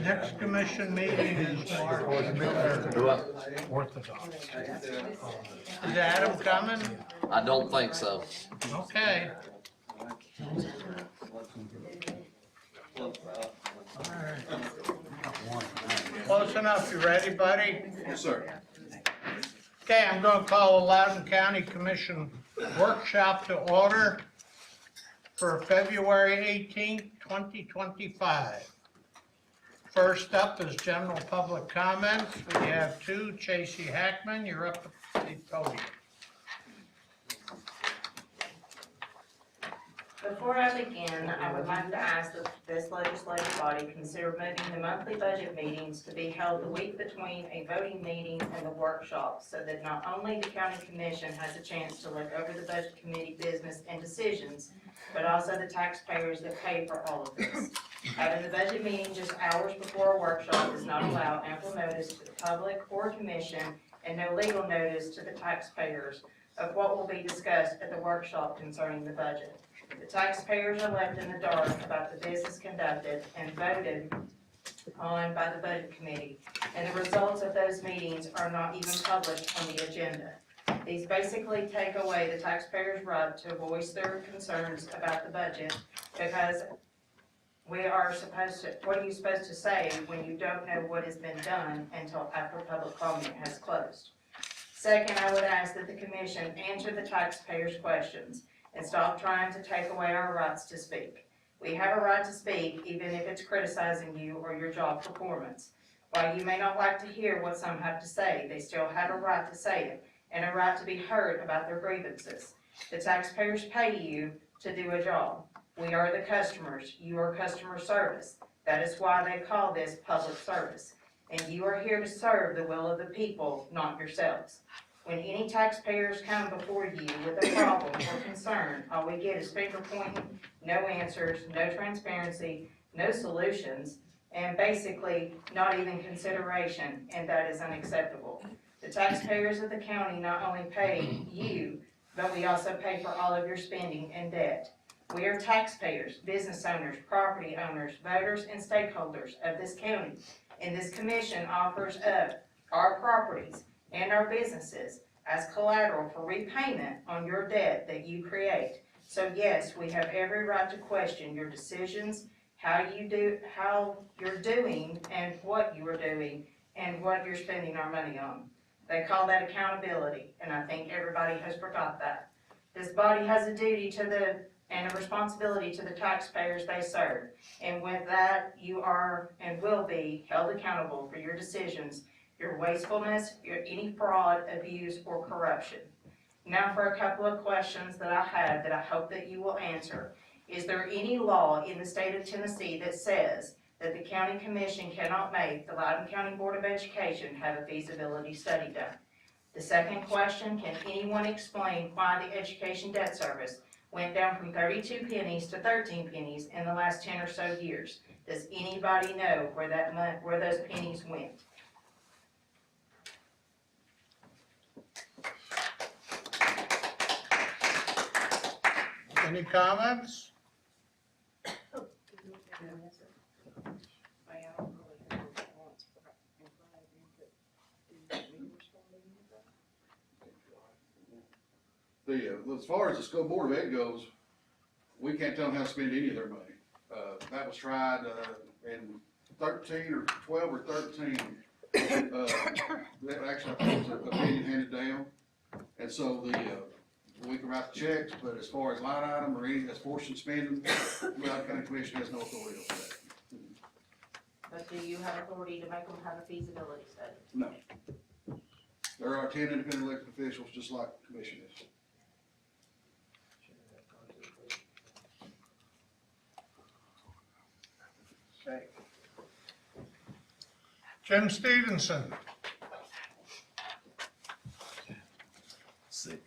Next commission meeting is March 3rd. Orthodox. Is Adam coming? I don't think so. Okay. Close enough, you ready, buddy? Yes, sir. Okay, I'm gonna call the Loudon County Commission workshop to order for February 18th, 2025. First up is general public comments. We have two. Chasey Hackman, you're up at the podium. Before I begin, I would like to ask that this legislative body consider moving the monthly budget meetings to be held the week between a voting meeting and the workshop, so that not only the county commission has a chance to look over the budget committee business and decisions, but also the taxpayers that pay for all of this. Having the budget meeting just hours before a workshop does not allow ample notice to the public or commission and no legal notice to the taxpayers of what will be discussed at the workshop concerning the budget. The taxpayers are left in the dark about the business conducted and voted on by the budget committee, and the results of those meetings are not even published on the agenda. These basically take away the taxpayers' right to voice their concerns about the budget, because what are you supposed to say when you don't know what has been done until after public comment has closed? Second, I would ask that the commission answer the taxpayers' questions and stop trying to take away our rights to speak. We have a right to speak even if it's criticizing you or your job performance. While you may not like to hear what some have to say, they still have a right to say it and a right to be heard about their grievances. The taxpayers pay you to do a job. We are the customers. You are customer service. That is why they call this public service. And you are here to serve the will of the people, not yourselves. When any taxpayers come before you with a problem or concern, all we get is finger pointing, no answers, no transparency, no solutions, and basically not even consideration, and that is unacceptable. The taxpayers of the county not only pay you, but we also pay for all of your spending and debt. We are taxpayers, business owners, property owners, voters, and stakeholders of this county, and this commission offers up our properties and our businesses as collateral for repayment on your debt that you create. So yes, we have every right to question your decisions, how you're doing, and what you are doing, and what you're spending our money on. They call that accountability, and I think everybody has forgot that. This body has a duty and a responsibility to the taxpayers they serve, and with that, you are and will be held accountable for your decisions, your wastefulness, any fraud, abuse, or corruption. Now for a couple of questions that I have that I hope that you will answer. Is there any law in the state of Tennessee that says that the county commission cannot make the Loudon County Board of Education have a feasibility study done? The second question, can anyone explain why the education debt service went down from 32 pennies to 13 pennies in the last 10 or so years? Does anybody know where those pennies went? Any comments? As far as the school board of ed goes, we can't tell them how to spend any of their money. That was tried in 13 or 12 or 13. That actually, I think, was an opinion handed down, and so we can write the checks. But as far as line item or any that's portion spending, the Loudon County Commission has no authority over that. But do you have authority to make them have a feasibility study? No. There are 10 independent elected officials, just like the commission is. Okay. Jim Stevenson. Sick.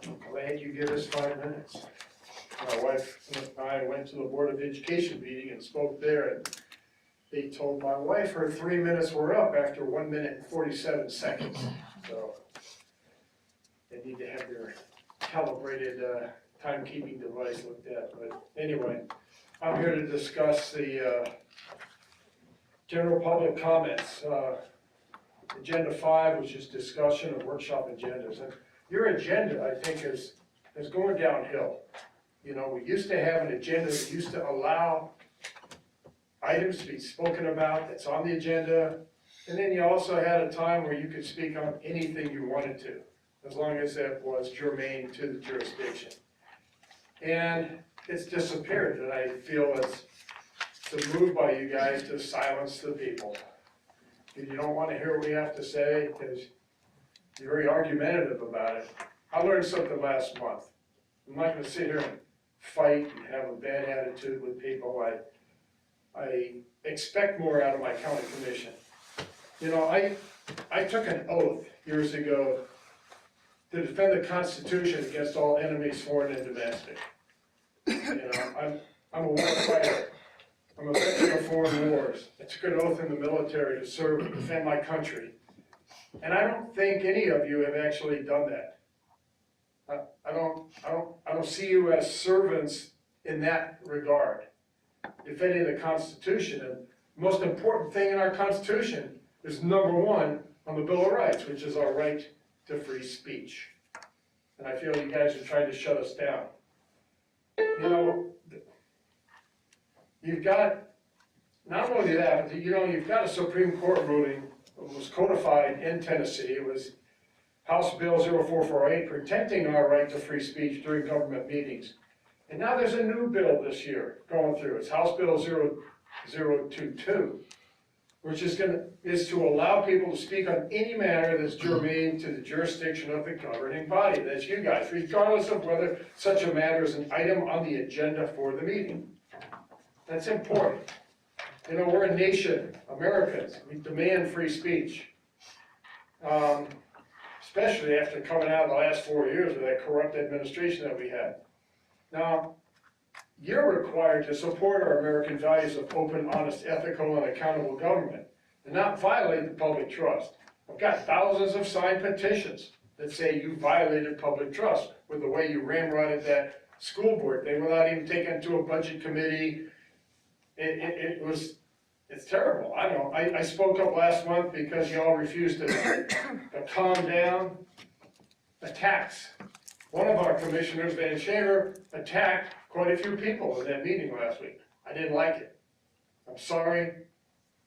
I'm glad you give us 5 minutes. My wife and I went to the Board of Education meeting and spoke there, and they told my wife her 3 minutes were up after 1 minute and 47 seconds. So they need to have their calibrated timekeeping device looked at. But anyway, I'm here to discuss the general public comments. Agenda 5, which is discussion of workshop agendas. And your agenda, I think, is going downhill. You know, we used to have an agenda that used to allow items to be spoken about that's on the agenda. And then you also had a time where you could speak on anything you wanted to, as long as it was germane to the jurisdiction. And it's disappeared, and I feel it's a move by you guys to silence the people. If you don't want to hear what we have to say, because you're very argumentative about it. I learned something last month. I'm not going to sit here and fight and have a bad attitude with people. I expect more out of my county commission. You know, I took an oath years ago to defend the Constitution against all enemies, foreign and domestic. You know, I'm a war fighter. I'm a veteran of foreign wars. I took an oath in the military to serve and defend my country. And I don't think any of you have actually done that. I don't see you as servants in that regard. Defending the Constitution, and the most important thing in our Constitution is number 1 on the Bill of Rights, which is our right to free speech. And I feel you guys are trying to shut us down. You know, you've got, not only that, but you know, you've got a Supreme Court ruling that was codified in Tennessee. It was House Bill 0448, protecting our right to free speech during government meetings. And now there's a new bill this year going through. It's House Bill 0022, which is to allow people to speak on any matter that's germane to the jurisdiction of the governing body. That's you guys, regardless of whether such a matter is an item on the agenda for the meeting. That's important. You know, we're a nation, Americans. We demand free speech. Especially after coming out of the last 4 years with that corrupt administration that we had. Now, you're required to support our American values of open, honest, ethical, and accountable government, and not violate the public trust. I've got thousands of signed petitions that say you violated public trust with the way you ramrodded that school board thing without even taking it to a budget committee. It's terrible. I don't know. I spoke up last month because y'all refused to calm down attacks. One of our commissioners, Van Shaver, attacked quite a few people in that meeting last week. I didn't like it. I'm sorry.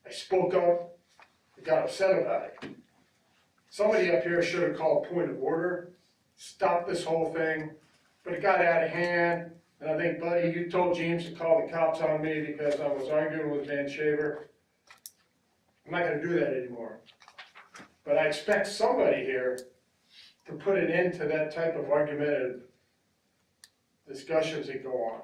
I spoke up. I got upset about it. Somebody up here should have called point of order, stopped this whole thing, but it got out of hand. And I think, Buddy, you told James to call the cops on me because I was arguing with Van Shaver. I'm not going to do that anymore. But I expect somebody here to put an end to that type of argumentative discussions that go on.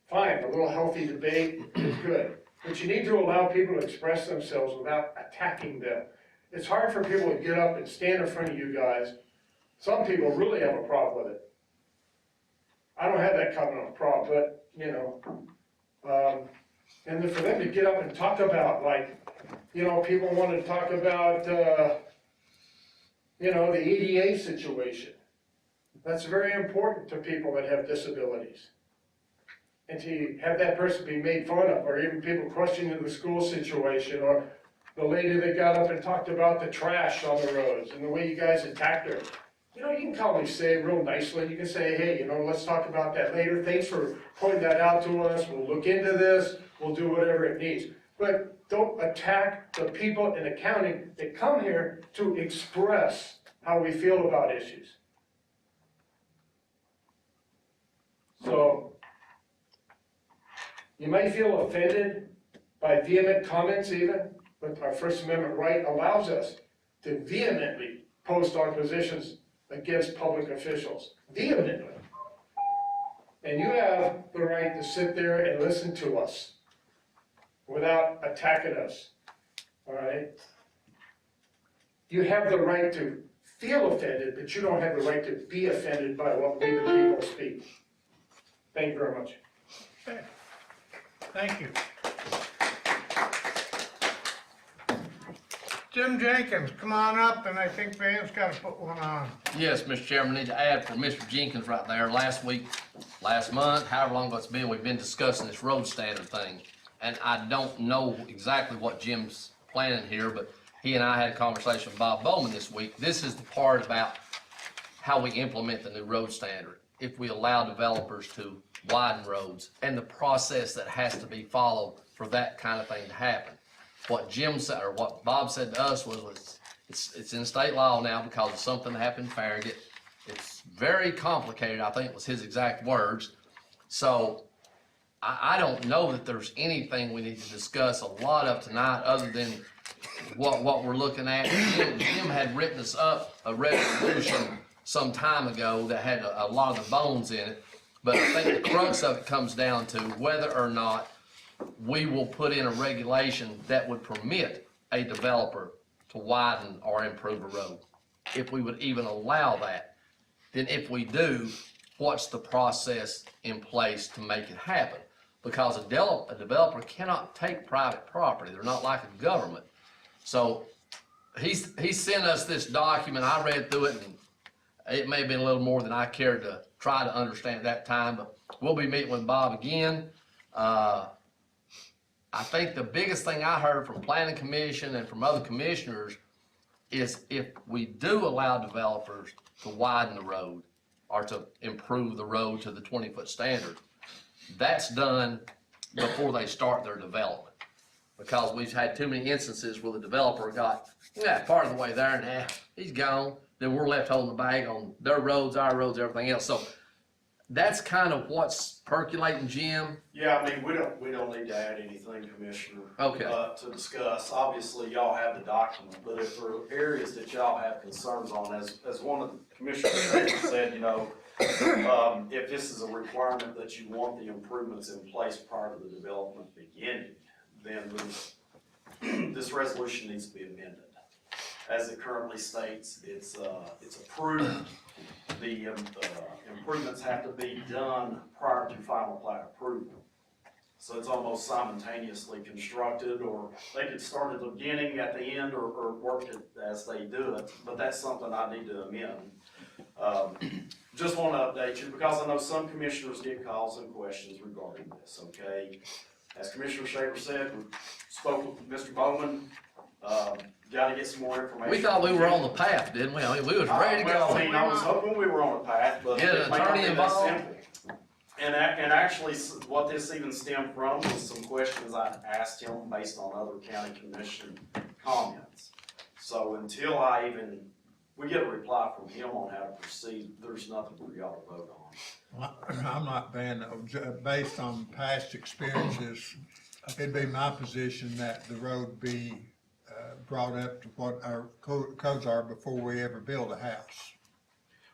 Fine, a little healthy debate is good. But you need to allow people to express themselves without attacking them. It's hard for people to get up and stand in front of you guys. Some people really have a problem with it. I don't have that kind of problem, but, you know, and then for them to get up and talk about, like, you know, people want to talk about, you know, the EDA situation. That's very important to people that have disabilities. And to have that person be made fun of, or even people questioning the school situation, or the lady that got up and talked about the trash on the roads and the way you guys attacked her. You know, you can calmly say it real nicely. You can say, hey, you know, let's talk about that later. Thanks for pointing that out to us. We'll look into this. We'll do whatever it needs. But don't attack the people in accounting that come here to express how we feel about issues. So, you might feel offended by vehement comments even, but our First Amendment right allows us to vehemently post our positions against public officials, vehemently. And you have the right to sit there and listen to us without attacking us, all right? You have the right to feel offended, but you don't have the right to be offended by what we the people speak. Thank you very much. Okay. Thank you. Jim Jenkins, come on up, and I think Van's gotta put one on. Yes, Mr. Chairman, need to add for Mr. Jenkins right there, last month, however long it's been, we've been discussing this road standard thing. And I don't know exactly what Jim's planning here, but he and I had a conversation with Bob Bowman this week. This is the part about how we implement the new road standard. If we allow developers to widen roads and the process that has to be followed for that kind of thing to happen. What Jim said, or what Bob said to us was it's in state law now because of something that happened in Farragut. It's very complicated, I think was his exact words. So I don't know that there's anything we need to discuss a lot of tonight other than what we're looking at. Jim had written us up a resolution some time ago that had a lot of the bones in it. But I think the crux of it comes down to whether or not we will put in a regulation that would permit a developer to widen or improve a road. If we would even allow that, then if we do, what's the process in place to make it happen? Because a developer cannot take private property. They're not like a government. So he sent us this document. I read through it, and it may have been a little more than I cared to try to understand at that time, but we'll be meeting with Bob again. I think the biggest thing I heard from Planning Commission and from other commissioners is if we do allow developers to widen the road or to improve the road to the 20-foot standard, that's done before they start their development. Because we've had too many instances where the developer got, part of the way there and he's gone. Then we're left holding the bag on their roads, our roads, everything else. So that's kind of what's percolating, Jim. Yeah, I mean, we don't need to add anything, Commissioner. Okay. To discuss. Obviously, y'all have the document, but if there are areas that y'all have concerns on, as one of the commissioners said, if this is a requirement that you want the improvements in place prior to the development beginning, then this resolution needs to be amended. As it currently states, it's approved. The improvements have to be done prior to final plat approval. So it's almost simultaneously constructed, or they could start at the beginning, at the end, or work it as they do it, but that's something I need to amend. Just want to update you, because I know some commissioners get calls and questions regarding this, okay? As Commissioner Shaver said, we spoke with Mr. Bowman, gotta get some more information. We thought we were on the path, didn't we? I mean, we was ready to Well, go. I mean, I was hoping we were on a path, but Get an it may not attorney be that involved. simple. And actually, what this even stemmed from was some questions I asked him based on other county commission comments. So until we get a reply from him on how to proceed, there's nothing for y'all to vote on. I'm not Van, based on past experiences, it'd be my position that the road be brought up to what our codes are before we ever build a house.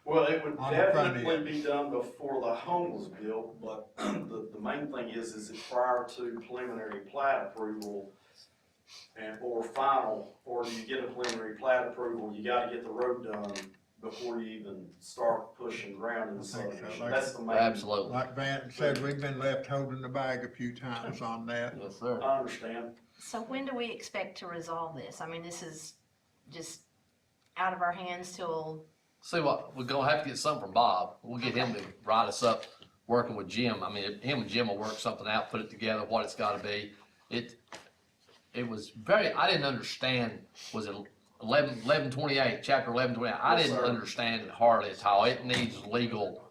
Well, it would On the front definitely be done before the home was built, but the main thing is it prior to preliminary plat approval or final, or you get a preliminary plat approval, you gotta get the road done before you even start pushing ground in the I think so, subdivision. like- That's the main. Absolutely. Like Van said, we've been left holding the bag a few times on that. Yes, sir. I understand. So when do we expect to resolve this? I mean, this is just out of our hands till, See what, we're gonna have to get something from Bob. We'll get him to write us up, working with Jim. I mean, him and Jim will work something out, put it together, what it's gotta be. It was very, I didn't understand, was it 1128, chapter 1128? I Yes, didn't sir. understand it hardly at all. It needs legal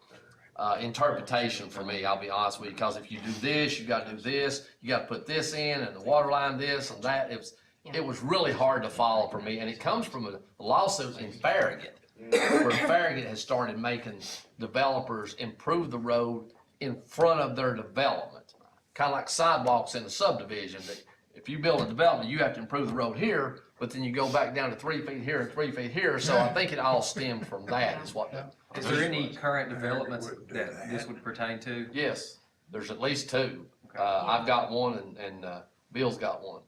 interpretation for me, I'll be honest with you, because if you do this, you gotta do this, you gotta put this in, and the water line this and that. It was really hard to follow for me, and it comes from a lawsuit in Farragut, where Farragut has started making developers improve the road in front of their development. Kind of like sidewalks in a subdivision, that if you build a development, you have to improve the road here, but then you go back down to 3 feet here and 3 feet here, so I think it all stemmed from that, is what. Is there any current developments that this would pertain to? Yes, there's at least two. I've got one and Bill's got one.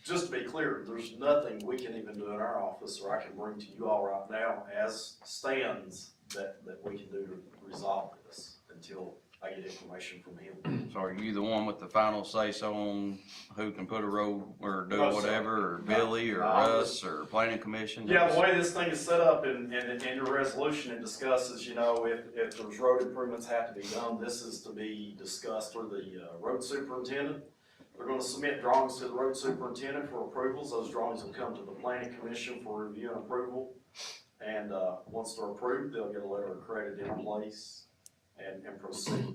Just to be clear, there's nothing we can even do in our office, or I can bring to you all right now as stands that we can do to resolve this until I get information from him. So are you the one with the final say-so on who can put a road or do No, sir. whatever, or No. Billy, or No, Russ, or planning commission? Yeah, the way this thing is set up in your resolution, it discusses, you know, if there's road improvements have to be done, this is to be discussed through the, road superintendent. They're gonna submit drawings to the road superintendent for approvals. Those drawings will come to the planning commission for review and approval. And, once they're approved, they'll get a letter of credit in place and proceed.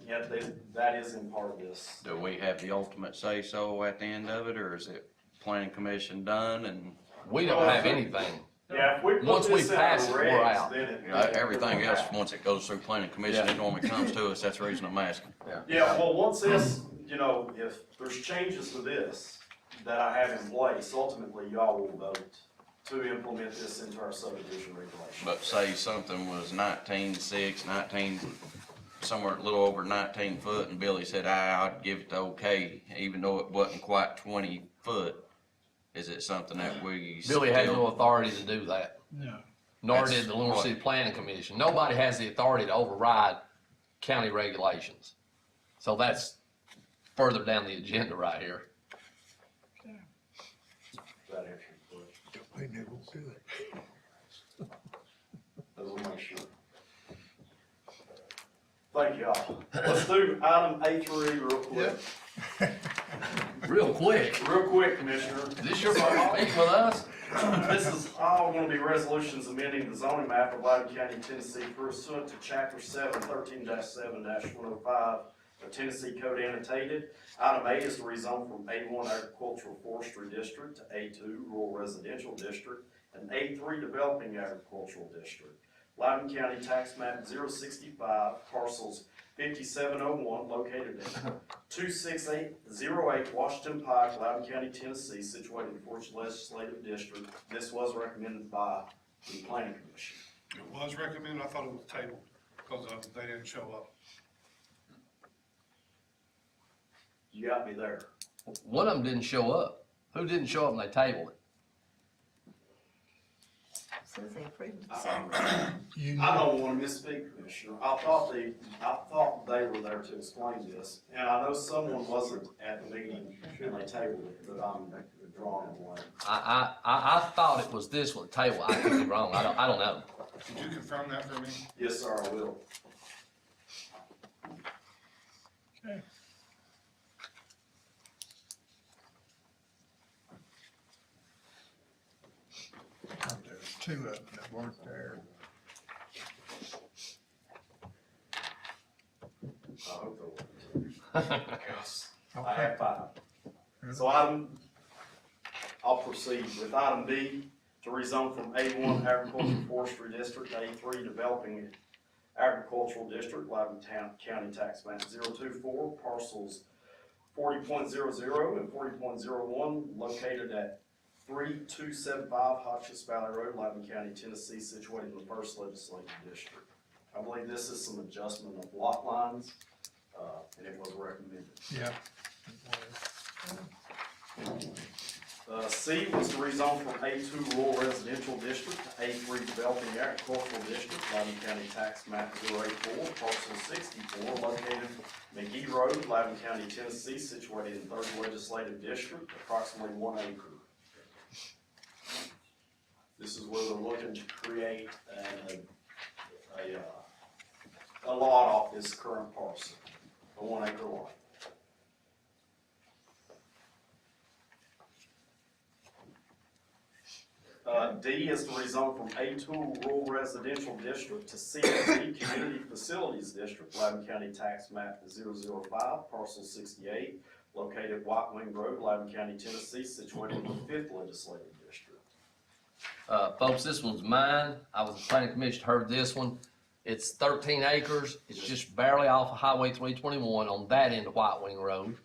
Yeah, that is in part of this. Do we have the ultimate say-so at the end of it, or is it planning commission done and We don't have anything. Yeah, if we put Once we this in pass our it, we're regs, out. then it. everything else, once it goes through planning commission, it normally comes to us, that's the reason I'm asking. Yeah, well, once this, you know, if there's changes to this that I have in place, ultimately y'all will vote to implement this into our subdivision regulation. But say something was 19.6, 19, somewhere a little over 19 foot, and Billy said, I'd give it the okay, even though it wasn't quite 20 foot. Is it something that we Billy had no still, authority to do that, No. nor That's did the Lawrence what- City Planning Commission. Nobody has the authority to override county regulations. So that's further down the agenda right here. Does that answer your question? They never do it. As we'll make sure. Thank y'all. Let's do item A3 real quick. Real quick. Real quick, Commissioner. Is this your first meeting with us? This is all gonna be resolutions amending the zoning map of Loudon County, Tennessee pursuant to chapter 13-7-105 of Tennessee Code Annotated. Item A is to rezone from A1 Agricultural Forestry District to A2 Rural Residential District and A3 Developing Agricultural District. Loudon County Tax Map 065, parcels 5701, located at 26808 Washington Pike, Loudon County, Tennessee, situated in the 4th Legislative District. This was recommended by the Planning Commission. It was recommended, I thought it was tabled, because they didn't show up. You got me there. One of them didn't show up. Who didn't show up and they tabled it? Says they approved I it. Uh, don't wanna misspeak, Commissioner. I thought they were there to explain this, and I know someone wasn't at the meeting and they tabled it, but I'm drawing a blank. I thought it was this one table. I could be wrong. I don't know. Could you confirm that for me? Yes, sir, I will. There's two of them that weren't there. I hope there wasn't. Because I have 5. So I'll proceed with item B, to rezone from A1 Agricultural Forestry District to A3 Developing Agricultural District, Loudon County Tax Map 024, parcels 40.00 and 40.01, located at 3275 Hotchkiss Valley Road, Loudon County, Tennessee, situated in the 1st Legislative District. I believe this is some adjustment of lot lines, and it was recommended. Yeah. C was to rezone from A2 Rural Residential District to A3 Developing Agricultural District, Loudon County Tax Map 084, parcel 64, located McGee Road, Loudon County, Tennessee, situated in 3rd Legislative District, approximately 1 acre. This is where they're looking to create a lot off this current parcel, a 1 acre lot. D is to rezone from A2 Rural Residential District to CFD Community Facilities District, Loudon County Tax Map 005, parcel 68, located White Wing Road, Loudon County, Tennessee, situated in the 5th Legislative District. Folks, this one's mine. I was the planning commission, heard this one. It's 13 acres. It's just barely off of Highway 321 on that end of White Wing Road.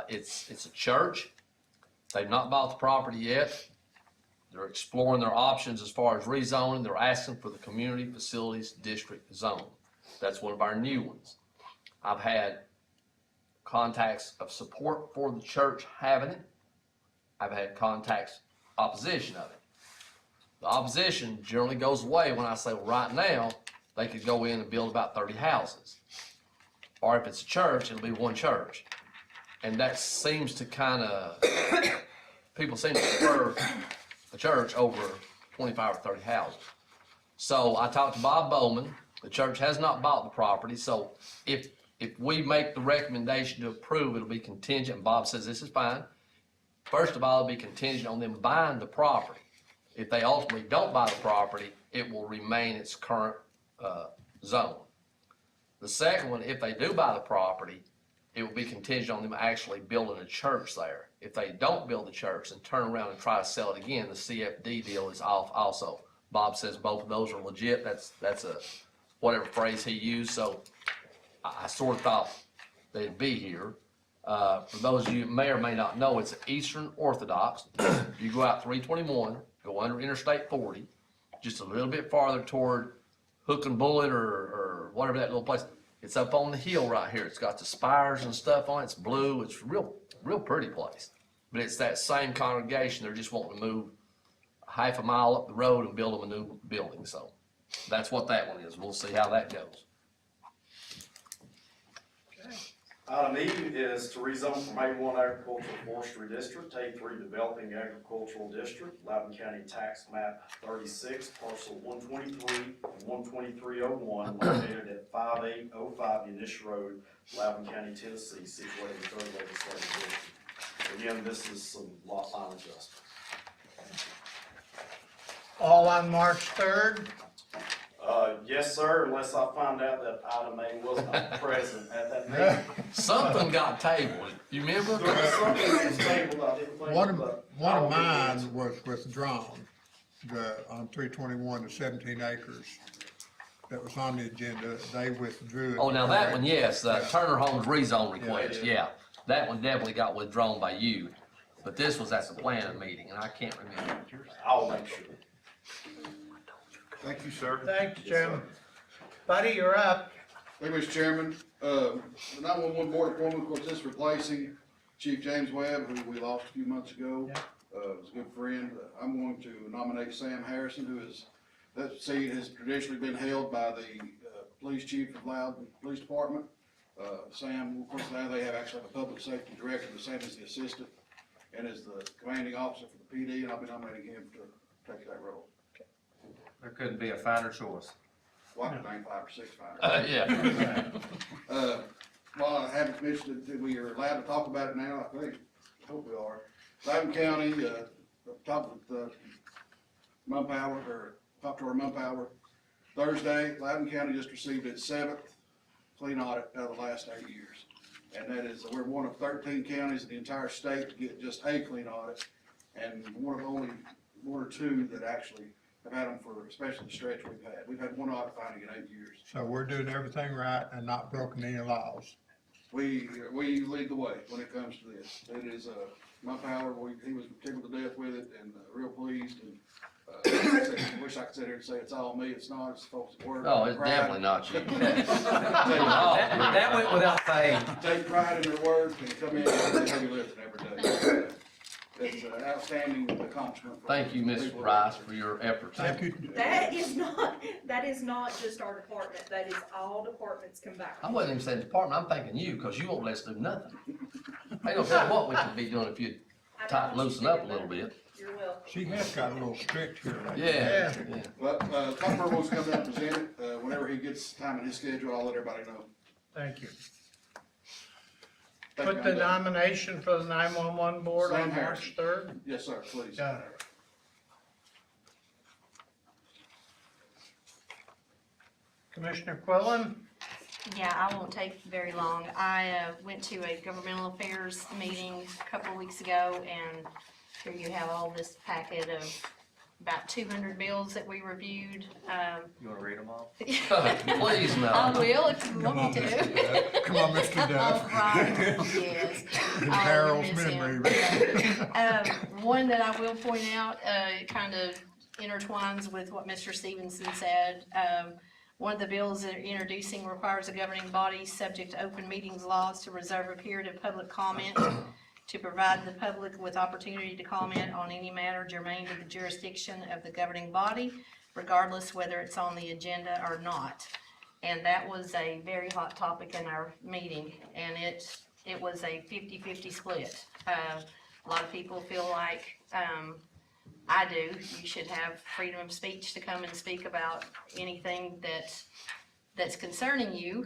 It's a church. They've not bought the property yet. They're exploring their options as far as rezoning. They're asking for the Community Facilities District zone. That's one of our new ones. I've had contacts of support for the church having it. I've had contacts opposition of it. The opposition generally goes away when I say, well, right now, they could go in and build about 30 houses. Or if it's a church, it'll be one church. And that seems to kinda, people seem to prefer a church over 25 or 30 houses. So I talked to Bob Bowman, the church has not bought the property, so if we make the recommendation to approve, it'll be contingent, and Bob says this is fine. First of all, it'll be contingent on them buying the property. If they ultimately don't buy the property, it will remain its current, zone. The second one, if they do buy the property, it will be contingent on them actually building a church there. If they don't build the church and turn around and try to sell it again, the CFD deal is off also. Bob says both of those are legit, that's a, whatever phrase he used, so I sort of thought they'd be here. For those of you who may or may not know, it's Eastern Orthodox. You go out 321, go under Interstate 40, just a little bit farther toward Hook and Bullet or whatever that little place. It's up on the hill right here. It's got the spires and stuff on it. It's blue. It's real pretty place. But it's that same congregation. They're just wanting to move half a mile up the road and build them a new building. So that's what that one is. We'll see how that goes. Item E is to rezone from A1 Agricultural Forestry District to A3 Developing Agricultural District, Loudon County Tax Map 36, Parcel 123 and 12301, located at 5805 Eunice Road, Loudon County, Tennessee, situated in the 3rd Legislative District. Again, this is some lot line adjustment. All on March 3rd? Yes, sir, unless I find out that item A was not present at that meeting. Something got tabled. You remember? There was something that was tabled, I didn't think. One but of I'll mine was withdrawn, on 321, the 17 acres that was on the agenda, they withdrew it. Oh, now that one, yes, Turner Homes rezone request, yeah. That one definitely got withdrawn by you. But this was at the planning meeting, and I can't remember. I'll make sure. Thank you, sir. Thanks, Jim. Buddy, you're up. Thank you, Mr. Chairman. The 911 board appointment, of course, this is replacing Chief James Webb, who we lost a few months ago. Was a good friend. I'm going to nominate Sam Harrison, who is, that seat has traditionally been held by the police chief of Loudon Police Department. Sam, of course, now they actually have a public safety director, but Sam is the assistant and is the commanding officer for the PD, and I'll be nominating him to take that role. There couldn't be a finer choice. Well, I could name 5 or 6 fighters. Yeah. Well, I haven't mentioned it, we are allowed to talk about it now, I think, hope we are. Loudon County, top of Mumpower, or top to our Mumpower. Thursday, Loudon County just received its 7th clean audit out of the last 8 years. And that is, we're one of 13 counties in the entire state to get just a clean audit, and one of only 1 or 2 that actually have had them for, especially the stretch we've had. We've had 1 audit finding in 8 years. So we're doing everything right and not broken any laws. We lead the way when it comes to this. It is, Mumpower, he was tickled to death with it and real pleased, and, I wish I could sit here and say it's all me, it's not, it's folks at work. No, it's Pride. definitely not you. That went without saying. Take pride in their work and come in and do heavy lifting every day. It's an outstanding accomplishment. for Thank you, Mrs. people. Price, for your efforts. Thank you. That is not just our department, that is all departments combined. I wasn't even saying department, I'm thanking you, because you won't let us do nothing. Ain't no telling what we could be doing if you'd I tighten, don't want loosen you to up a do little that. bit. You're welcome. She has got a little strict here lately. Yeah, Yeah. yeah. But, Tom wants to come down and present it, whenever he gets time in his schedule, I'll let everybody know. Thank you. Thank Put you, the I'm done. nomination for the 911 board Sam on Harrison. March 3rd. Yes, sir, please. Got it. Commissioner Quillen? Yeah, I won't take very long. I went to a governmental affairs meeting a couple of weeks ago, and here you have all this packet of about 200 bills that we reviewed. You wanna read them all? Please, no. I will if you want me to. Come on, Mr. Duff. All right, yes. In I'll Harold's miss him. memory. One that I will point out, it kind of intertwines with what Mr. Stevenson said. One of the bills that are introducing requires a governing body subject to open meetings laws to reserve a period of public comment to provide the public with opportunity to comment on any matter germane to the jurisdiction of the governing body. regardless whether it's on the agenda or not. And that was a very hot topic in our meeting, and it was a 50-50 split. A lot of people feel like, I do, you should have freedom of speech to come and speak about anything that's concerning you,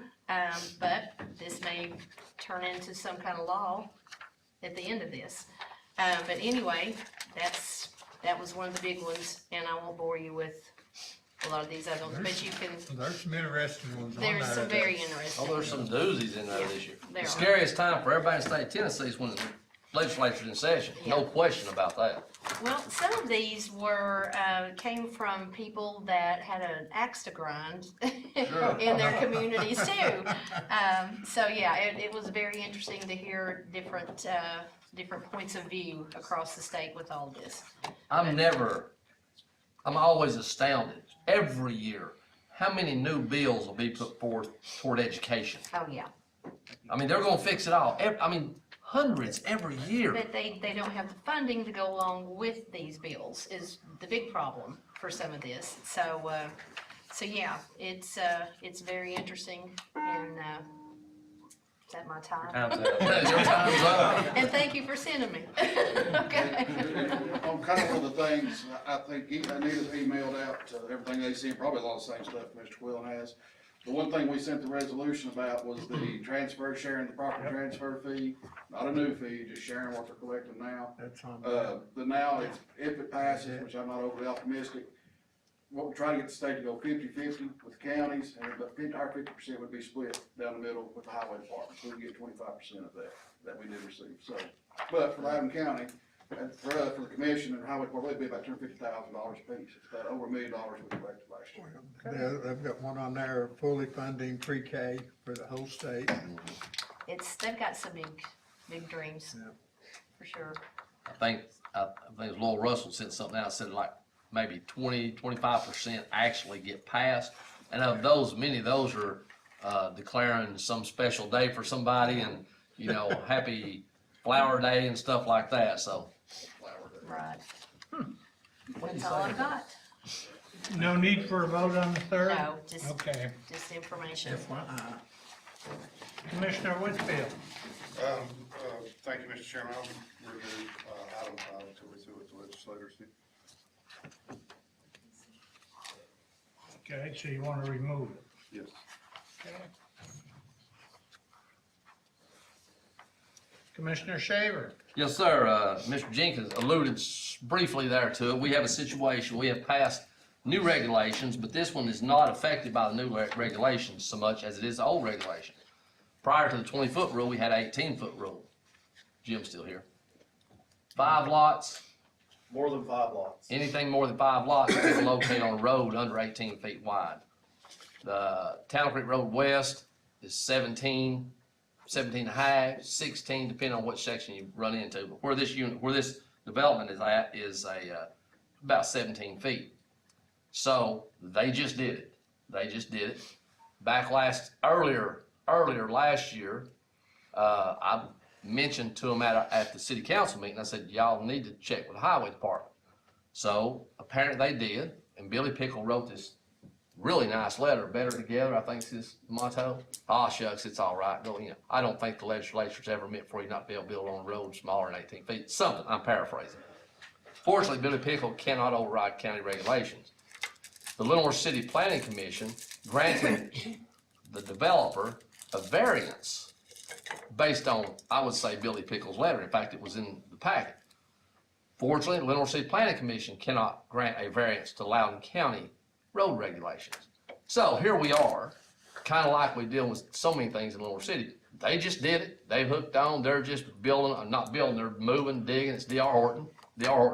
but this may turn into some kind of law at the end of this. But anyway, that was one of the big ones, and I won't bore you with a lot of these other ones, but you can, There's some interesting ones on there. there's some very interesting. Oh, there's some doozies in there Yeah, this year. there The are. scariest time for everybody in the state of Tennessee is when the legislature's in session, no Yeah. question about that. Well, some of these were, came from people that had an axe to grind in their communities too. So yeah, it was very interesting to hear different points of view across the state with all this. I'm always astounded, every year, how many new bills will be put forth toward education. Oh, yeah, I mean, they're gonna fix it all, hundreds every year. but they don't have the funding to go along with these bills is the big problem for some of this. So, so yeah, it's very interesting and, is that my time? Time's up. Your time's up. And thank you for sending me. Okay. On kind of one of the things, I think Anita's emailed out everything they see, probably a lot of the same stuff Mr. Quillen has. The one thing we sent the resolution about was the transfer, sharing the property transfer fee, not a new fee, just sharing what they're collecting now. That's on. Now, if it passes, which I'm not overly optimistic, what we're trying to get the state to go 50-50 with the counties, and about our 50% would be split down the middle with the highway department, so we get 25% of that we did receive, so. But for Loudon County, and for the commission and highway department, it'd be about $250,000 a piece, it's about over $1 million we collected last year. They've got one on there, fully funding pre-K for the whole state. They've got some big dreams, Yeah. for sure. I think it was Lowell Russell sent something out, said like maybe 25% actually get passed. And of those, many of those are, declaring some special day for somebody and, happy flower day and stuff like that, so. Right. That's all I've got. No need for a vote on the third? No, just Okay. information. FYI. Commissioner Whitfield. Thank you, Mr. Chairman. I'll remove, item 5 until we see what the legislators do. Okay, so you want to remove it? Yes. Commissioner Shaver. Yes, sir. Mr. Jenkins alluded briefly there to it. We have a situation, we have passed new regulations, but this one is not affected by the new regulations so much as it is the old regulation. Prior to the 20-foot rule, we had an 18-foot rule. Jim's still here. 5 lots, More than 5 lots. anything more than 5 lots is located on a road under 18 feet wide. The Town Creek Road West is 17 and a half, 16, depending on which section you run into. But where this development is at is about 17 feet. So they just did it. Back earlier last year, I mentioned to them at the city council meeting, I said, y'all need to check with the highway department. So apparently they did, and Billy Pickle wrote this really nice letter, Better Together, I think is his motto. Aw, shucks, it's all right. I don't think the legislature's ever meant for you not to be able to build on a road smaller than 18 feet. Something, I'm paraphrasing. Fortunately, Billy Pickle cannot override county regulations. The Leavenworth City Planning Commission granted the developer a variance based on, I would say, Billy Pickle's letter. In fact, it was in the packet. Fortunately, the Leavenworth City Planning Commission cannot grant a variance to Loudon County road regulations. So here we are, kind of like we deal with so many things in Leavenworth City. They just did it. They hooked on. They're just building, not building, they're moving, digging. It's D.R. Horton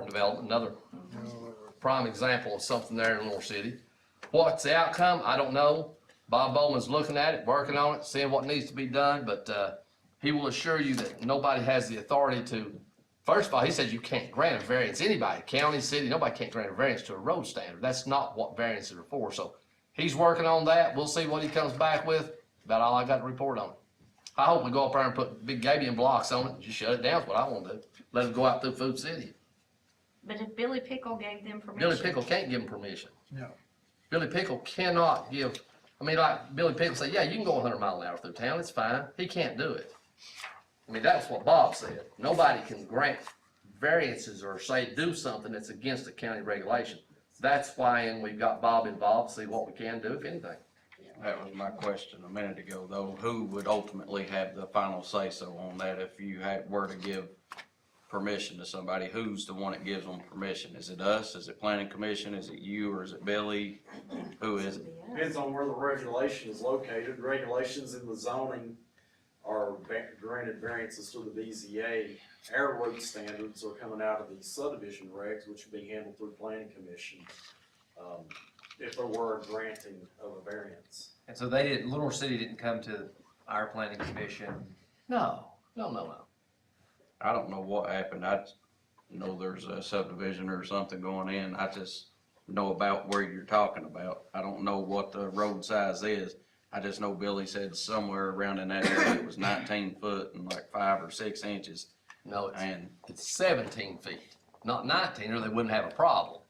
development, another prime example of something there in Leavenworth City. What's the outcome? I don't know. Bob Bowman's looking at it, working on it, seeing what needs to be done, but he will assure you that nobody has the authority to, first of all, he says you can't grant a variance. Anybody, county, city, nobody can't grant a variance to a road standard. That's not what variances are for. So he's working on that. We'll see what he comes back with. About all I got to report on it. I hope we go up there and put big Gabion blocks on it and just shut it down is what I want to do. Let it go out through Food City. But if Billy Pickle gave them permission. Billy Pickle can't give him permission. No. Billy Pickle cannot give, I mean, like Billy Pickle said, yeah, you can go 100 mile an hour through town, it's fine. He can't do it. I mean, that's what Bob said. Nobody can grant variances or say do something that's against the county regulation. That's why, and we've got Bob involved, see what we can do, if anything. That was my question a minute ago, though. Who would ultimately have the final say-so on that if you were to give permission to somebody? Who's the one that gives them permission? Is it us? Is it planning commission? Is it you, or is it Billy? Who is it? Depends on where the regulation is located. Regulations in the zoning are granted variances to the BZA. Our road standards are coming out of the subdivision regs, which would be handled through planning commission, if there were a granting of a variance. And so Little City didn't come to our planning commission. No. I don't know what happened. I know there's a subdivision or something going in. I just know about where you're talking about. I don't know what the road size is. I just know Billy said somewhere around in that area it was 19 foot and like 5 or 6 inches. No, And it's 17 feet, not 19, or they wouldn't have a problem.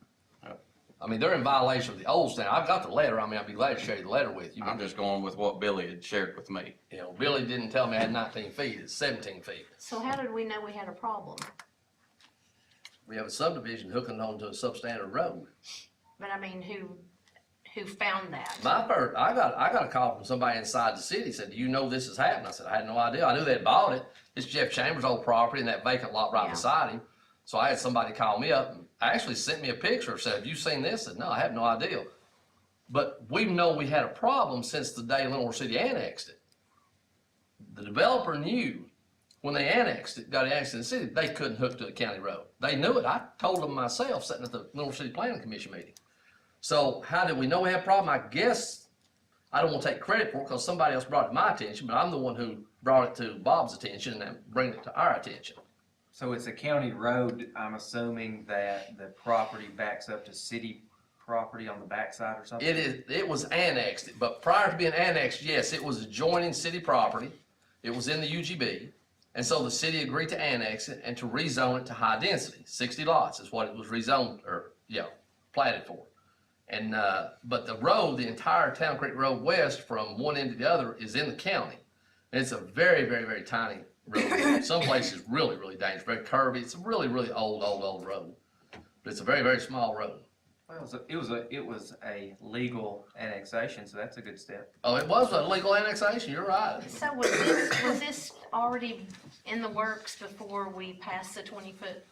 I mean, they're in violation of the old standard. I've got the letter. I mean, I'd be glad to share the letter with you. I'm just going with what Billy had shared with me. You know, Billy didn't tell me I had 19 feet, it's 17 feet. So how did we know we had a problem? We have a subdivision hooking onto a substandard road. But I mean, who found that? I got a call from somebody inside the city, said, do you know this has happened? I said, I had no idea. I knew they'd bought it. It's Jeff Chambers' old property and that vacant lot right Yeah. beside him. So I had somebody call me up and actually sent me a picture, said, have you seen this? I said, no, I have no idea. But we know we had a problem since the day Lenore City annexed it. The developer knew when they annexed it, got annexed in the city, they couldn't hook to the county road. They knew it. I told them myself sitting at the Lenore City Planning Commission meeting. So how did we know we had a problem? I guess I don't want to take credit for it because somebody else brought it to my attention, but I'm the one who brought it to Bob's attention and then bring it to our attention. So it's a county road. I'm assuming that the property backs up to city property on the backside or something? It was annexed, but prior to being annexed, yes, it was adjoining city property. It was in the UGB. And so the city agreed to annex it and to rezone it to high density. 60 lots is what it was rezoned, or, platted for. And, but the road, the entire Town Creek Road West from one end to the other is in the county. And it's a very, very, very tiny road. Some places really, really dangerous, very curvy. It's a really, really old road. But it's a very, very small road. Well, it was a legal annexation, so that's a good step. Oh, it was a legal annexation, you're right. So was this already in the works before we passed the 20-foot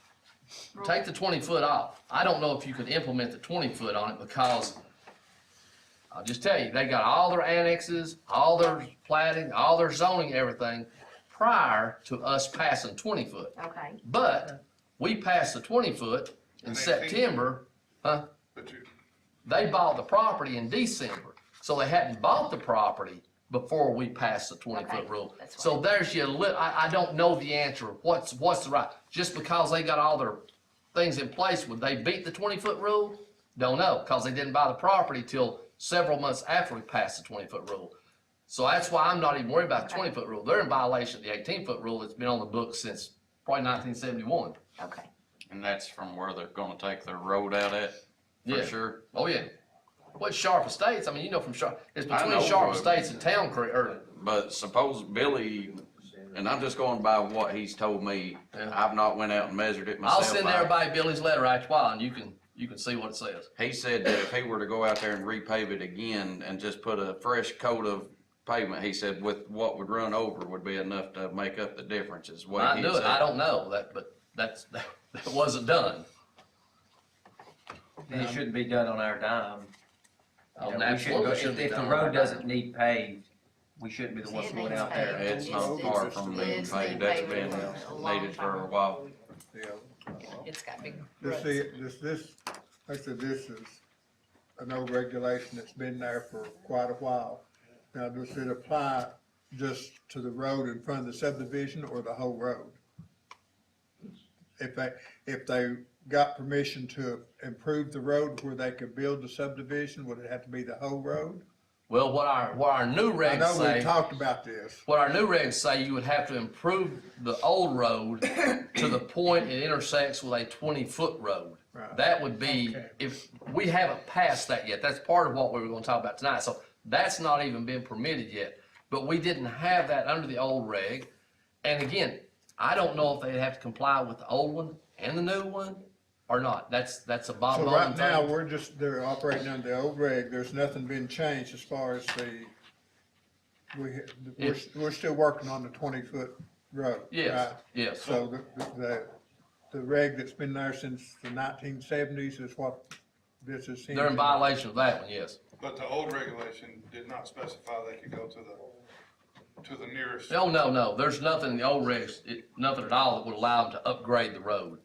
rule? Take the 20-foot off. I don't know if you could implement the 20-foot on it because, I'll just tell you, they got all their annexes, all their platting, all their zoning, everything prior to us passing 20-foot. Okay. But we passed the 20-foot in And 18. September, But they bought the property in December. So they hadn't bought the property before we passed the 20-foot Okay, rule. that's So there's your, I don't know the answer. What's the right? Just because they got all their things in place, would they beat the 20-foot rule? Don't know, because they didn't buy the property till several months after we passed the 20-foot rule. So that's why I'm not even worried about the Okay. 20-foot rule. They're in violation of the 18-foot rule that's been on the books since probably 1971. Okay. And that's from where they're gonna take their road out at, for Yeah. sure. Oh, yeah. What's Sharp Estates? I mean, you know from Sharp, it's I between know, Sharp but- Estates and Town Creek, or, But suppose Billy, and I'm just going by what he's told me, Yeah. I've not went out and measured it myself. I'll send everybody Billy's letter after a while and you can see what it says. He said that if he were to go out there and repave it again and just put a fresh coat of pavement, he said with what would run over would be enough to make up the difference, is what Might he do it, said. I don't know that, but that wasn't done. And it shouldn't be done on our dime. Oh, You know, we shouldn't go- absolutely shouldn't be If the done road right doesn't now. need paved, we shouldn't be the ones It going needs out there. paved. It's not far from being it's paved, been that's paved been for a long needed for a time. while. Yeah. It's got big This, like I said, this is an old regulation that's been there for quite a while. Now, does it apply just to the road in front of the subdivision or the whole road? If they got permission to improve the road where they could build the subdivision, would it have to be the whole road? Well, what our new I regs know we say, talked about this. what our new regs say, you would have to improve the old road to the point it intersects with a 20-foot road. Right. That would be, Okay. if, we haven't passed that yet, that's part of what we were gonna talk about tonight, so that's not even been permitted yet. But we didn't have that under the old reg, and again, I don't know if they'd have to comply with the old one and the new one, or not, that's a Bob So Bowman right now, thing. they're operating under the old reg, there's nothing been changed as far as we're still working on the 20-foot road, Yes, right? yes, So the reg that's been there since the 1970s is what this is. they're in violation of that one, yes. But the old regulation did not specify they could go to the nearest. No, there's nothing in the old regs, nothing at all that would allow them to upgrade the road.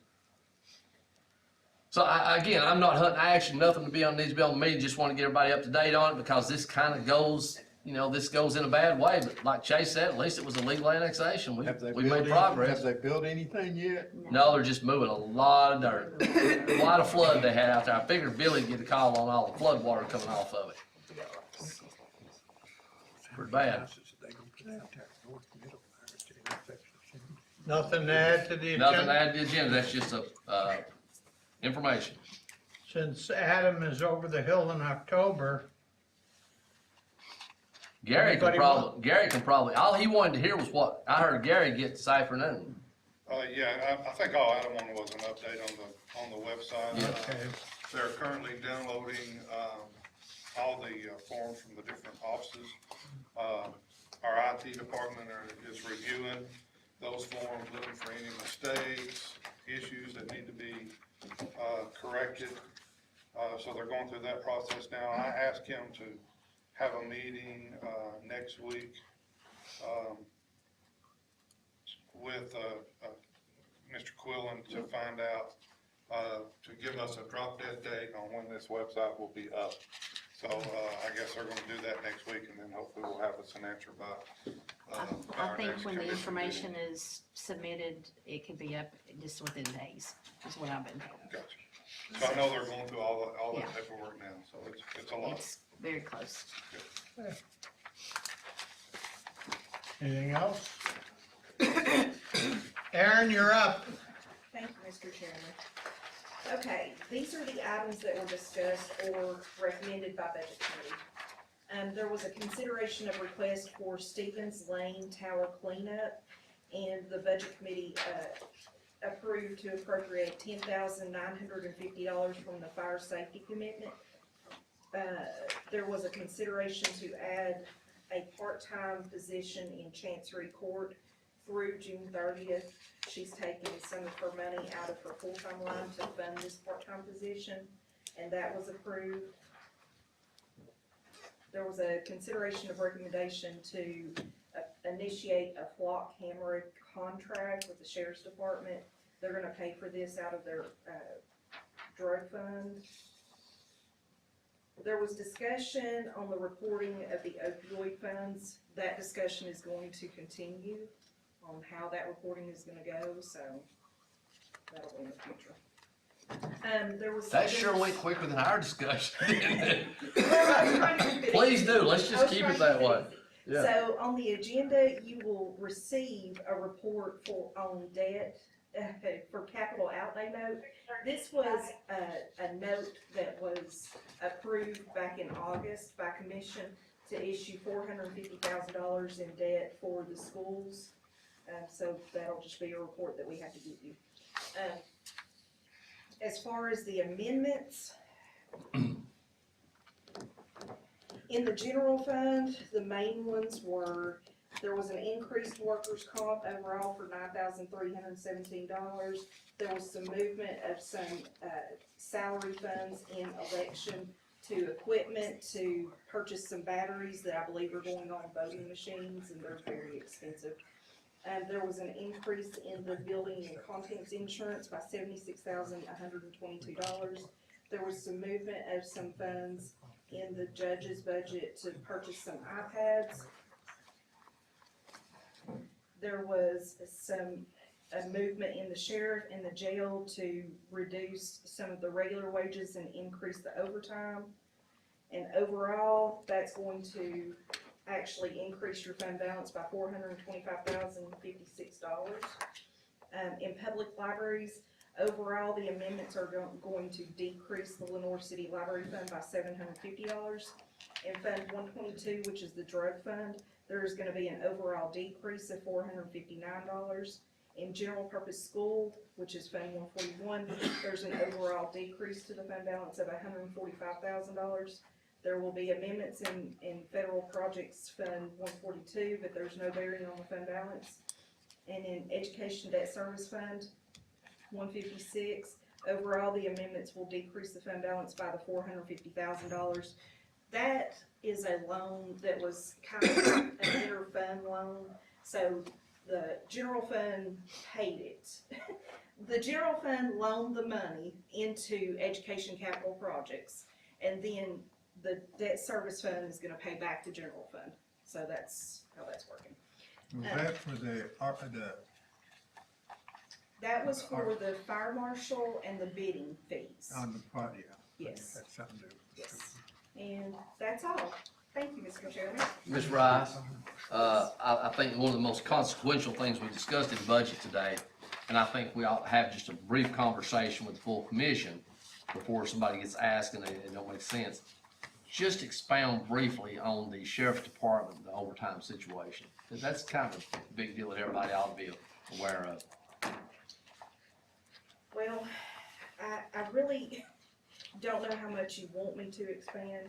So again, I'm not hunting action, nothing to be on, needs to be on me, just wanna get everybody up to date on it, because this kinda goes, this goes in a bad way, but like Chase said, at least it was a legal annexation, we made progress. Have they built anything yet? No, they're just moving a lot of dirt, a lot of flood they had out there, I figured Billy'd get a call on all the flood water coming off of it. Pretty bad. Nothing to add to the Nothing to agenda? add to the agenda, that's just information. Since Adam is over the hill in October, Gary Anybody can probably, all he wanted to hear was what, I heard Gary get this afternoon. Yeah, I think all Adam wanted was an update on the website. Yeah. okay, They're currently downloading, all the forms from the different offices. Our IT department is reviewing those forms, looking for any mistakes, issues that need to be, corrected. So they're going through that process now. I asked him to have a meeting, next week, with, Mr. Quillen to find out, to give us a drop dead date on when this website will be up. So, I guess they're gonna do that next week, and then hopefully we'll have us an answer by, I our think next when the commission information meeting. is submitted, it could be up just within days, is what I've been told. Gotcha. So I know they're going through all the Yeah. paperwork now, so it's a lot. It's very close. anything else? Aaron, you're up. Thank you, Mr. Chairman. Okay, these are the items that were discussed or recommended by Budget Committee. There was a consideration of request for Stevens Lane Tower cleanup, and the Budget Committee, approved to appropriate $10,950 from the fire safety commitment. There was a consideration to add a part-time position in Chancery Court through June 30th. She's taken some of her money out of her full-time line to fund this part-time position, and that was approved. There was a consideration of recommendation to initiate a flock camera contract with the Sheriff's Department. They're gonna pay for this out of their, drug fund. There was discussion on the reporting of the opioid funds. That discussion is going to continue on how that reporting is gonna go, so that'll be in the future. There was. That sure went quicker than our discussion, didn't it? Please Please do, let's just keep it that way. Yeah. So on the agenda, you will receive a report on debt, for capital outlay note. This was a note that was approved back in August by commission to issue $450,000 in debt for the schools. So that'll just be a report that we have to give you. As far as the amendments, in the general fund, the main ones were, there was an increased workers' comp overall for $9,317. There was some movement of some salary funds in election to equipment to purchase some batteries that I believe are going on voting machines, and they're very expensive. There was an increase in the building and contents insurance by $76,122. There was some movement of some funds in the judge's budget to purchase some iPads. There was a movement in the sheriff and the jail to reduce some of the regular wages and increase the overtime. And overall, that's going to actually increase your fund balance by $425,056. In public libraries, Overall, the amendments are going to decrease the Lenore City Library Fund by $750. In Fund 122, which is the drug fund, there is gonna be an overall decrease of $459. In general purpose school, which is Fund 141, there's an overall decrease to the fund balance of $145,000. There will be amendments in federal projects Fund 142, but there's no bearing on the fund balance. And in education debt service fund 156, overall the amendments will decrease the fund balance by the $450,000. That is a loan that was kind of an inter-fund loan, so the general fund paid it. The general fund loaned the money into education capital projects, and then the debt service fund is gonna pay back the general fund. So that's how that's working. Was that for the That was for the fire marshal and the bidding fees. on the part, yeah? Yes. That's something to do. Yes. And that's all. Thank you, Mr. Chairman. Ms. Rice, I think one of the most consequential things we discussed in budget today, and I think we ought to have just a brief conversation with the full commission before somebody gets asked and it don't make sense. Just expound briefly on the sheriff's department, the overtime situation. 'Cause that's kind of a big deal that everybody ought to be aware of. Well, I really don't know how much you want me to expand.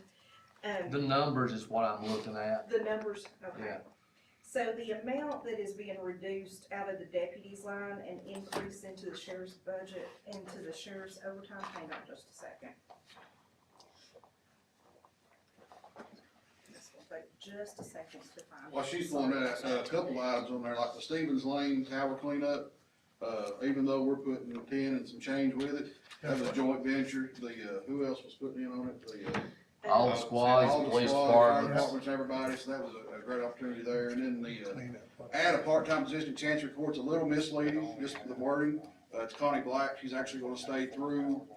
The numbers is what I'm looking at. The numbers, okay. Yeah. So the amount that is being reduced out of the deputies line and increased into the sheriff's budget, into the sheriff's overtime, hang on just a second. This will take just a second to find. Well, she's pointing at a couple items on there, like the Stevens Lane Tower cleanup. Even though we're putting 10 and some change with it, that was a joint venture. Who else was putting in on it? All the squads, All the police squads, fire departments. departments, everybody, so that was a great opportunity there. And then add a part-time position in Chancery Court's a little misleading, just the wording. It's Connie Black, she's actually gonna stay through,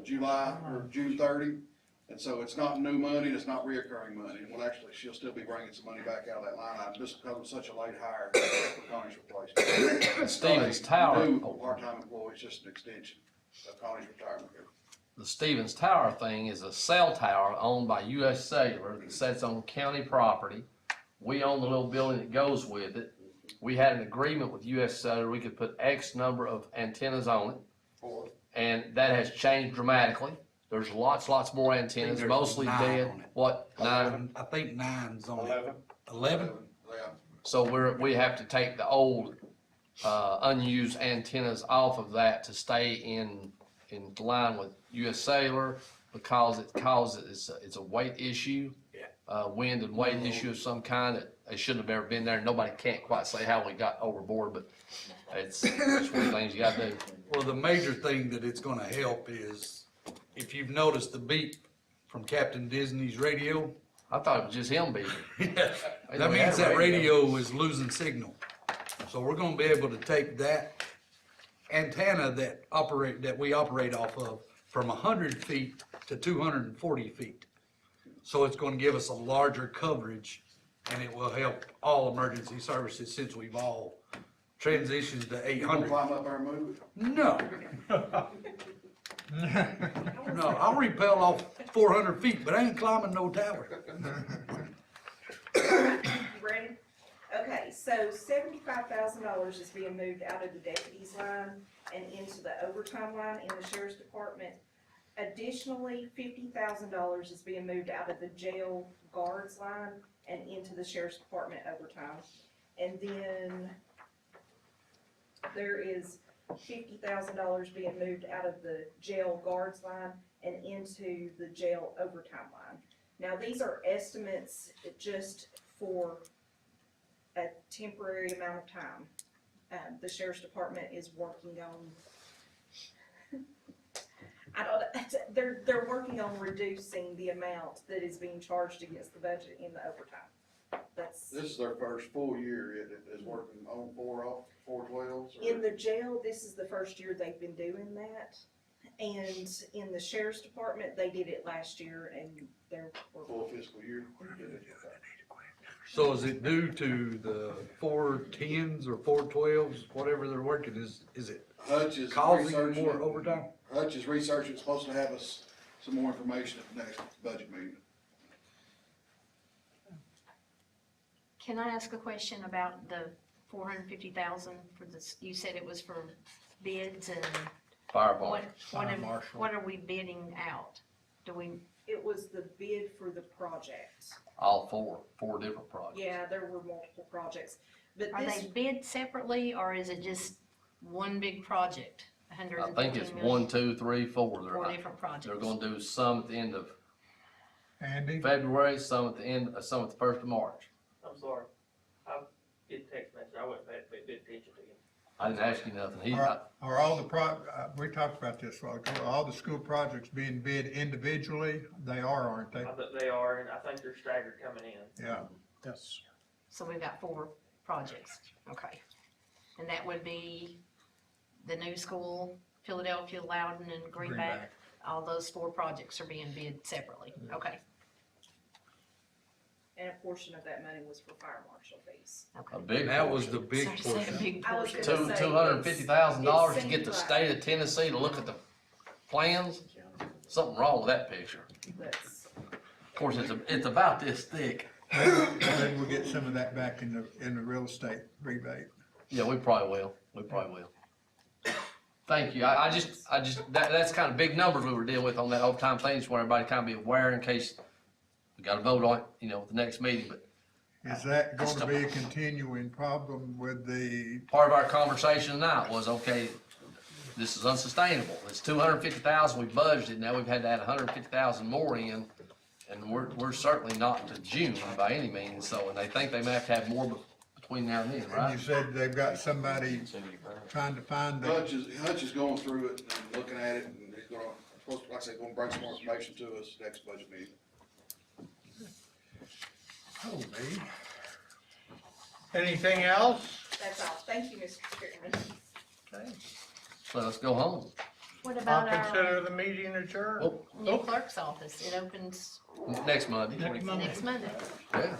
July or June 30. And so it's not new money, and it's not reoccurring money. And she'll still be bringing some money back out of that line item, just because it's such a late hire for Connie's replacement. Stevens Tower. New part-time employee, it's just an extension of Connie's retirement here. The Stevens Tower thing is a cell tower owned by US Cellular that sits on county property. We own the little building that goes with it. We had an agreement with US Cellular, we could put X number of antennas on it. And that has changed dramatically. There's lots more antennas, there's mostly 9 dead. on it. What, 9? I think 9's on it. 11. 11? Yeah. So we have to take the old, unused antennas off of that to stay in line with US Cellular because it's a weight issue. Yeah. Wind and weight issue of some kind that they shouldn't have ever been there. Nobody can't quite say how we got overboard, but it's one of the things you gotta do. Well, the major thing that it's gonna help is, if you've noticed the beep from Captain Disney's radio, I thought it was just him beeping. that means that radio is losing signal. So we're gonna be able to take that antenna that we operate off of from 100 feet to 240 feet. So it's gonna give us a larger coverage, and it will help all emergency services since we've all transitioned to You gonna 800. climb up there and move it? No. No, I'll rappel off 400 feet, but I ain't climbing no tower. You ready? Okay, so $75,000 is being moved out of the deputies line and into the overtime line in the sheriff's department. Additionally, $50,000 is being moved out of the jail guards line and into the sheriff's department overtime. And then there is $50,000 being moved out of the jail guards line and into the jail overtime line. Now, these are estimates just for a temporary amount of time. The sheriff's department is working on, they're working on reducing the amount that is being charged against the budget in the overtime. That's, This is their first full year, it is working on 4 off, 412s? in the jail, this is the first year they've been doing that. And in the sheriff's department, they did it last year and they're. Full fiscal year? So is it due to the 410s or 412s, whatever they're working, is it Hutch is causing researching more it. overtime? Hutch is researching, supposed to have us some more information at the next budget meeting. Can I ask a question about the 450,000 for this, you said it was for bids and Fire what, marshal. what are we bidding out? Do we, It was the bid for the project. All four different projects. Yeah, there were multiple projects, but are this, they bid separately or is it just one big project? I 114 think it's million? 1, 2, 3, 4. Four different projects. They're gonna do some at the end of Andy? February, some at the end, some at the first of March. I'm sorry, I get text message, I wouldn't pay good attention to you. I didn't ask you nothing. Are all the we talked about this, are all the school projects being bid individually? They are, aren't they? I bet they are, and I think they're staggered coming in. Yeah. Yes. So we've got 4 projects, okay. And that would be the new school, Philadelphia, Loudon, and Greenback. All those 4 projects are being bid separately, okay. and a portion of that money was for fire marshal fees. A big That was portion. the big So you're saying a portion. big I was portion. gonna say, $250,000 to it get the seems state of Tennessee to look at the plans? Something wrong with that picture. That's, Of course, it's about this thick. Maybe we'll get some of that back in the real estate rebate. Yeah, we probably will. Thank you. I just, that's kind of big numbers we were dealing with on that overtime thing, just want everybody to kind of be aware in case we gotta vote on it, at the next meeting, but Is that gonna be a continuing problem with the, part of our conversation tonight was, okay, this is unsustainable. It's 250,000 we budgeted, now we've had to add 150,000 more in, and we're certainly not to June by any means, so, and they think they may have to have more between now and then, and right? you said they've got somebody trying to find the, Hutch is going through it and looking at it, and he's gonna, like I said, gonna bring some more information to us next budget meeting. oh, me. Anything else? that's all. Thank you, Mr. Chairman. Okay. So let's go home. What I'll about consider our the meeting adjourned. Oh, new clerk's office? It opens next Monday. next Monday. Yeah.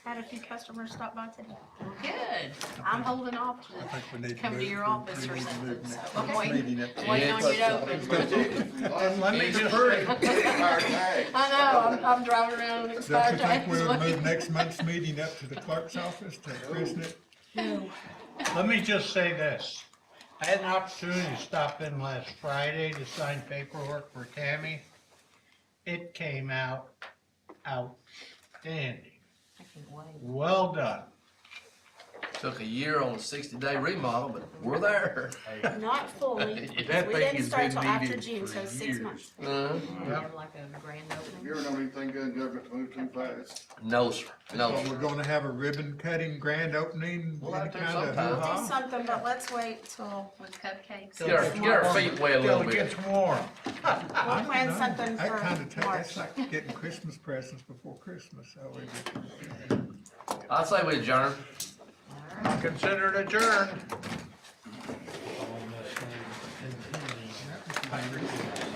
Had a few customers stop by today. Good. I'm holding off I think we need to to come to move- your we office or need to something, move so next I'm waiting, meeting up to waiting on you to open. And let me just say, I know, I'm driving around with Don't expired you think tags. we'll move next month's meeting up to the clerk's office to christen it? let me just say this. I had an opportunity to stop in last Friday to sign paperwork for Tammy. It came out outstanding. I can't wait. Well done. Took a year on a 60-day remodel, but we're there. Not fully. That We thing didn't has start been till after needed June, for so 6 years. months. Uh-huh. We have like a grand You opening. ever know anything good in government to move too fast? No, sir. No, So sir. we're gonna have a ribbon cutting grand opening, We'll any have to kind of sometime. We'll do hoo-ha? something, but let's wait till, With cupcakes. Get our feet wet a little Till it bit. gets warm. we'll plan No, something that for kinda that's March. like getting Christmas presents before Christmas, so it- I'd say we adjourn. Consider it adjourned.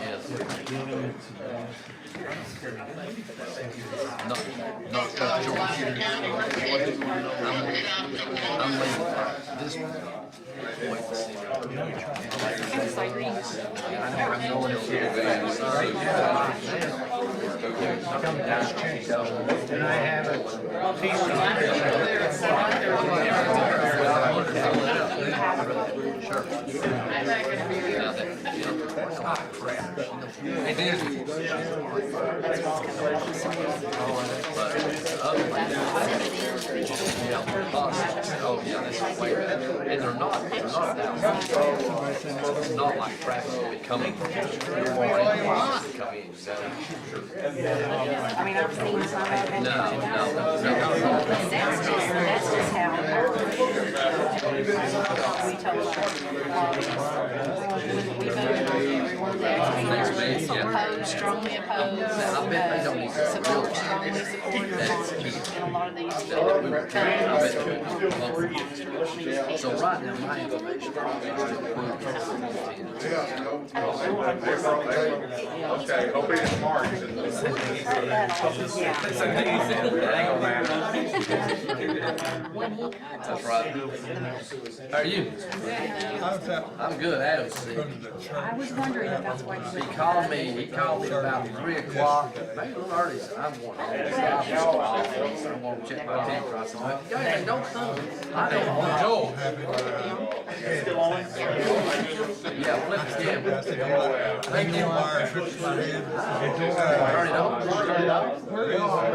Yes. Not George. I'm leaving this one. Wait to see. It's like green. I'm going And I have a piece It is. Oh, yeah, this is way, and they're not that, not like traffic will be coming from come in, so. I mean, I've seen some of it. No. That's just how. We voted on everyone that, opposed, strongly opposed, I bet they don't need to. support, strongly support, or moderate. And a lot of these. So right now, my information. Okay, open in March. That's right. How are you? How's that? I'm good, Adam's sick. Go to the church? I was wondering if that's why you. He called me about 3 o'clock, maybe a little early, so I'm going to stop. I'm going to check my temperature. I said, well, hey, don't come. I don't want to go. Yeah, flip the camera. I said, thank you, Myers, fix my head. Turn it on, turn it on.